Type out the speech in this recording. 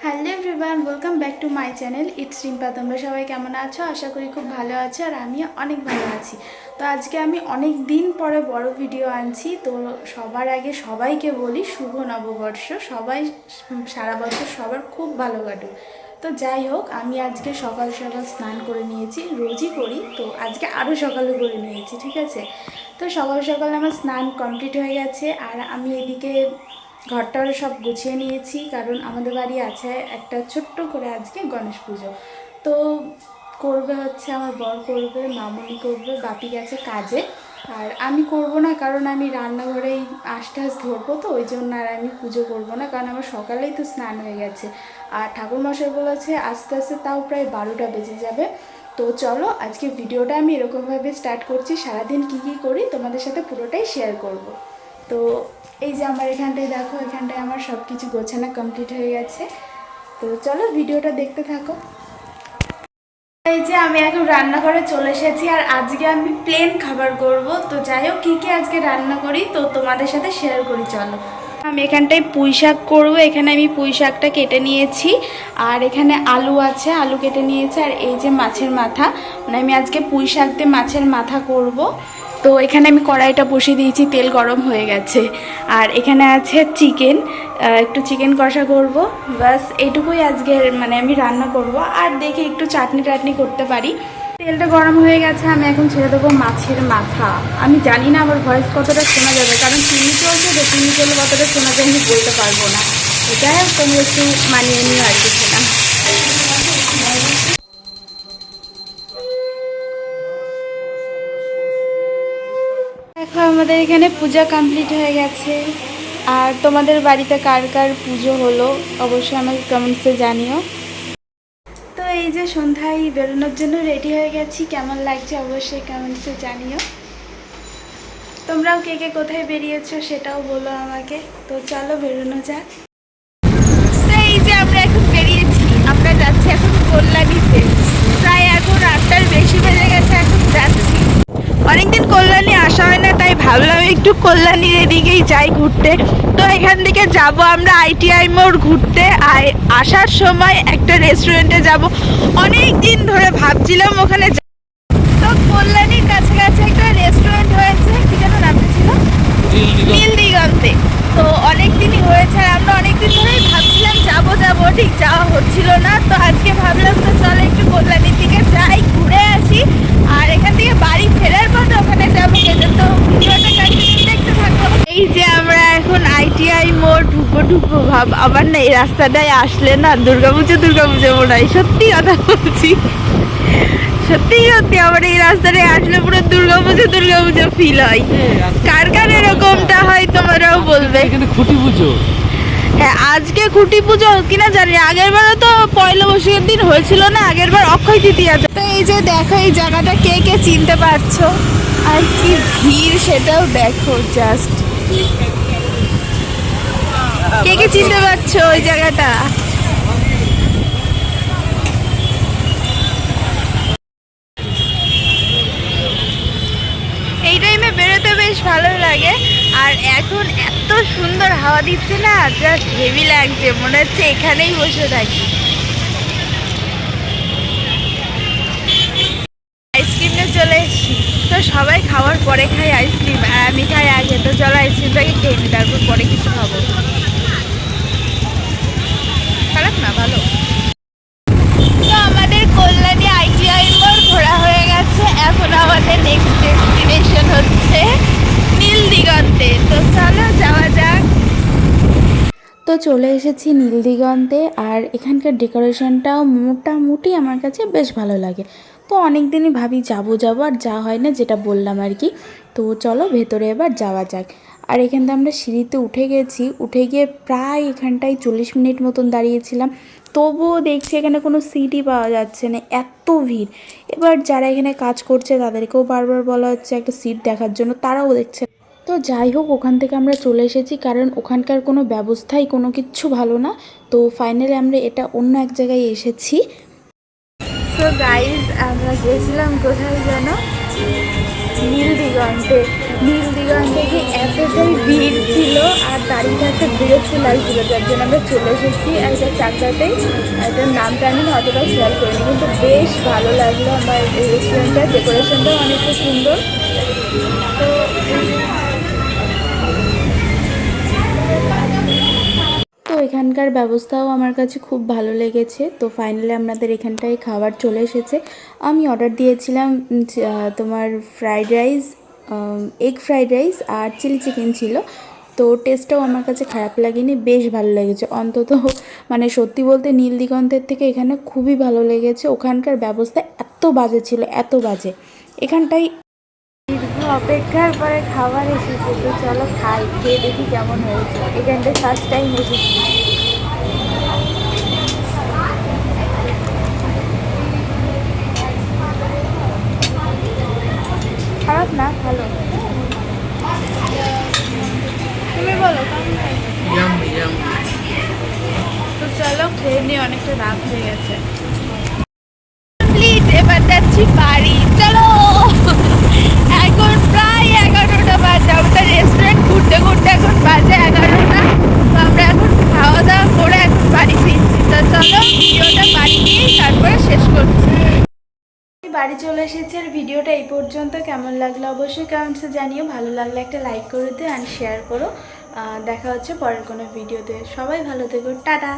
Hello everyone, welcome back to my channel it's Rimpa. তোমরা সবাই কেমন আছো? আশা করি খুব ভালো আছো আর আমিও অনেক ভালো আছি। তো আজকে আমি অনেক দিন পরে বড় ভিডিও আনছি। তো সবার আগে সবাইকে বলি শুভ নববর্ষ। সবাই সারা বছর সবার খুব ভালো কাটুক। তো যাই হোক, আমি আজকে সকাল সকাল স্নান করে নিয়েছি, রোজই করি, তো আজকে আরও সকালে করে নিয়েছি, ঠিক আছে। তো সকাল সকাল আমার স্নান কমপ্লিট হয়ে গেছে আর আমি এদিকে ঘরটাও সব গুছিয়ে নিয়েছি, কারণ আমাদের বাড়ি আছে একটা ছোট্ট করে আজকে গণেশ পুজো। তো করবে হচ্ছে আমার বর করবে, মামুনি করবে, বাপি গেছে কাজে। আর আমি করব না, কারণ আমি রান্নাঘরেই আঁশ টাশ ধরবো, তো ওই জন্য আর আমি পুজো করব না, কারণ আমার সকালেই তো স্নান হয়ে গেছে। আর ঠাকুরমশাই বলেছে আস্তে আস্তে তাও প্রায় 12টা বেজে যাবে। তো চলো আজকে ভিডিওটা আমি এরকমভাবে স্টার্ট করছি, সারাদিন কী কী করি তোমাদের সাথে পুরোটাই শেয়ার করব। তো এই যে আমার এখানটায় দেখো, এখানটায় আমার সব কিছু গোছানো কমপ্লিট হয়ে গেছে। তো চলো ভিডিওটা দেখতে থাকো। এই যে আমি এখন রান্নাঘরে চলে এসেছি আর আজকে আমি প্লেন খাবার করব। তো যাই হোক, কী কী আজকে রান্না করি তো তোমাদের সাথে শেয়ার করি, চলো। আমি এখানটায় পুঁই শাক করবো, এখানে আমি পুঁই শাকটা কেটে নিয়েছি আর এখানে আলু আছে, আলু কেটে নিয়েছি। আর এই যে মাছের মাথা, মানে আমি আজকে পুঁই শাক দিয়ে মাছের মাথা করব। তো এখানে আমি কড়াইটা বসিয়ে দিয়েছি, তেল গরম হয়ে গেছে। আর এখানে আছে চিকেন, একটু চিকেন কষা করব। বাস এইটুকুই আজকে মানে আমি রান্না করব, আর দেখি একটু চাটনি টাটনি করতে পারি। তেলটা গরম হয়ে গেছে, আমি এখন ছেড়ে দেবো মাছের মাথা। আমি জানি না আমার ভয়েস কতটা শোনা যাবে, কারণ চিনি চলছে, তো চিনি চললে কতটা শোনা যায় আমি বলতে পারবো না। যাই হোক, তোমরা একটু মানিয়ে নিও আর কিছু না। দেখো আমাদের এখানে পূজা কমপ্লিট হয়ে গেছে। আর তোমাদের বাড়িতে কার কার পুজো হলো অবশ্যই আমাকে কমেন্টসে জানিও। তো এই যে সন্ধ্যায় বেরোনোর জন্য রেডি হয়ে গেছি, কেমন লাগছে অবশ্যই কমেন্টসে জানিও। তোমরাও কে কে কোথায় বেরিয়েছো সেটাও বলো আমাকে। তো চলো বেরোনো যাক। এই যে আমরা এখন বেরিয়েছি, আমরা যাচ্ছি এখন কল্যাণীতে। প্রায় এখন 8টার বেশি বেজে গেছে, এখন যাচ্ছি। অনেকদিন কল্যাণী আসা হয় না, তাই ভাবলাম একটু কল্যাণীর এদিকেই যাই ঘুরতে। তো এখান থেকে যাব আমরা ITI মোড় ঘুরতে, আর আসার সময় একটা রেস্টুরেন্টে যাব। অনেক দিন ধরে ভাবছিলাম ওখানে। তো কল্যাণীর কাছাকাছি একটা রেস্টুরেন্ট হয়েছে, কি যেন নামটা ছিল, নীল দিগন্তে। তো অনেক দিনই হয়েছে আর আমরা অনেকদিন ধরেই ভাবছিলাম যাবো যাবো, ঠিক যাওয়া হচ্ছিল না। তো আজকে ভাবলাম তো চলো একটু কল্যাণীর দিকে যাই, ঘুরে আসি। আর এখান থেকে বাড়ি ফেরার পথে ওখানে যাবো খেতে। তো ভিডিওটা কন্টিনিউ দেখতে থাকো। এই যে আমরা এখন ITI মোড় ঢুকবো ভাব, আবার না এই রাস্তাটায় আসলে না দুর্গাপুজো মনে হয়। সত্যি কথা বলছি, সত্যি সত্যি আমার এই রাস্তাটায় আসলে পুরো দুর্গাপুজো ফিল হয়। কার কার এরকমটা হয় তোমরাও বলবে। খুঁটি পুজো, হ্যাঁ আজকে খুঁটি পুজো কিনা জানি, আগের বারও তো পয়লা বৈশাখের দিন হয়েছিল না, আগের বার অক্ষয় তৃতীয়া। তো এই যে দেখো এই জায়গাটা কে কে চিনতে পারছো, আর কি ভিড় সেটাও দেখো জাস্ট। কে কে চিনতে পারছো ওই জায়গাটা? এই টাইমে বেরোতে বেশ ভালো লাগে। আর এখন এত সুন্দর হাওয়া দিচ্ছে না, জাস্ট হেভি লাগছে, মনে হচ্ছে এখানেই বসে থাকি। আইসক্রিমে চলে এসেছি, তো সবাই খাওয়ার পরে খাই আইসক্রিম, আর আমি খাই আগে। তো চলো আইসক্রিমটাকে খেয়ে নিই, তারপর পরে কিছু খাবো। খারাপ না, ভালো। তো আমাদের কল্যাণী ITI মোড় ঘোরা হয়ে গেছে, এখন আমাদের নেক্সট ডেস্টিনেশন হচ্ছে নীল দিগন্তে। তো চলো যাওয়া যাক। তো চলে এসেছি নীল দিগন্তে, আর এখানকার ডেকোরেশনটাও মোটামুটি আমার কাছে বেশ ভালো লাগে। তো অনেক দিনই ভাবি যাবো আর যা হয় না, যেটা বললাম আর কি। তো চলো ভেতরে এবার যাওয়া যাক। আর এখান থেকে আমরা সিঁড়িতে উঠে গেছি, উঠে গিয়ে প্রায় এখানটায় 40 মিনিট মতন দাঁড়িয়েছিলাম। তবুও দেখছি এখানে কোনো সিটই পাওয়া যাচ্ছে না, এত ভিড়। এবার যারা এখানে কাজ করছে তাদেরকেও বারবার বলা হচ্ছে একটা সিট দেখার জন্য, তারাও দেখছে। তো যাই হোক, ওখান থেকে আমরা চলে এসেছি, কারণ ওখানকার কোনো ব্যবস্থাই কোনো কিচ্ছু ভালো না। তো ফাইনালি আমরা এটা অন্য এক জায়গায় এসেছি। তো গাইজ আমরা গেছিলাম কোথায় যেন, নীল দিগন্তে। নীল দিগন্তে যে এতটাই ভিড় ছিল আর দাঁড়িয়ে থাকতে বিরক্ত লাগছিল, যার জন্য আমরা চলে এসেছি একটা চাকদাতেই। এটার নামটা আমি অতটা খেয়াল করিনি, কিন্তু বেশ ভালো লাগলো আমার এই রেস্টুরেন্টটার ডেকোরেশনটাও অনেকটা সুন্দর। তো এখানকার ব্যবস্থাও আমার কাছে খুব ভালো লেগেছে। তো ফাইনালি আমাদের এখানটায় খাবার চলে এসেছে। আমি অর্ডার দিয়েছিলাম তোমার fried rice, egg fried rice আর চিলি চিকেন ছিল। তো টেস্টটাও আমার কাছে খারাপ লাগেনি, বেশ ভালো লেগেছে। অন্তত মানে সত্যি বলতে নীল দিগন্তের থেকে এখানে খুবই ভালো লেগেছে। ওখানকার ব্যবস্থা এত বাজে ছিল, এত বাজে। এখানটায় দীর্ঘ অপেক্ষার পরে খাবার এসেছে, তো চলো খাই, খেয়ে দেখি কেমন হয়েছে। এখানটায় ফার্স্ট টাইম এসেছি। খারাপ না, ভালো। তুমি বলো কেমন? তো চলো খেয়ে নিয়ে, অনেকটা রাত হয়ে গেছে। এবার যাচ্ছি বাড়ি, চলো। এখন প্রায় 11টা বাজে, আমরা রেস্টুরেন্ট ঘুরতে ঘুরতে এখন বাজে 11টা। তো আমরা এখন খাওয়া দাওয়া করে এখন বাড়ি ফিরছি। তো চলো ভিডিওটা বাড়ি গিয়েই তারপরে শেষ করছি। বাড়ি চলে এসেছি আর ভিডিওটা এই পর্যন্ত। কেমন লাগলো অবশ্যই কমেন্টসে জানিও। ভালো লাগলে একটা লাইক করে দিও আর শেয়ার করো। দেখা হচ্ছে পরের কোনো ভিডিওতে। সবাই ভালো থেকো, টাটা।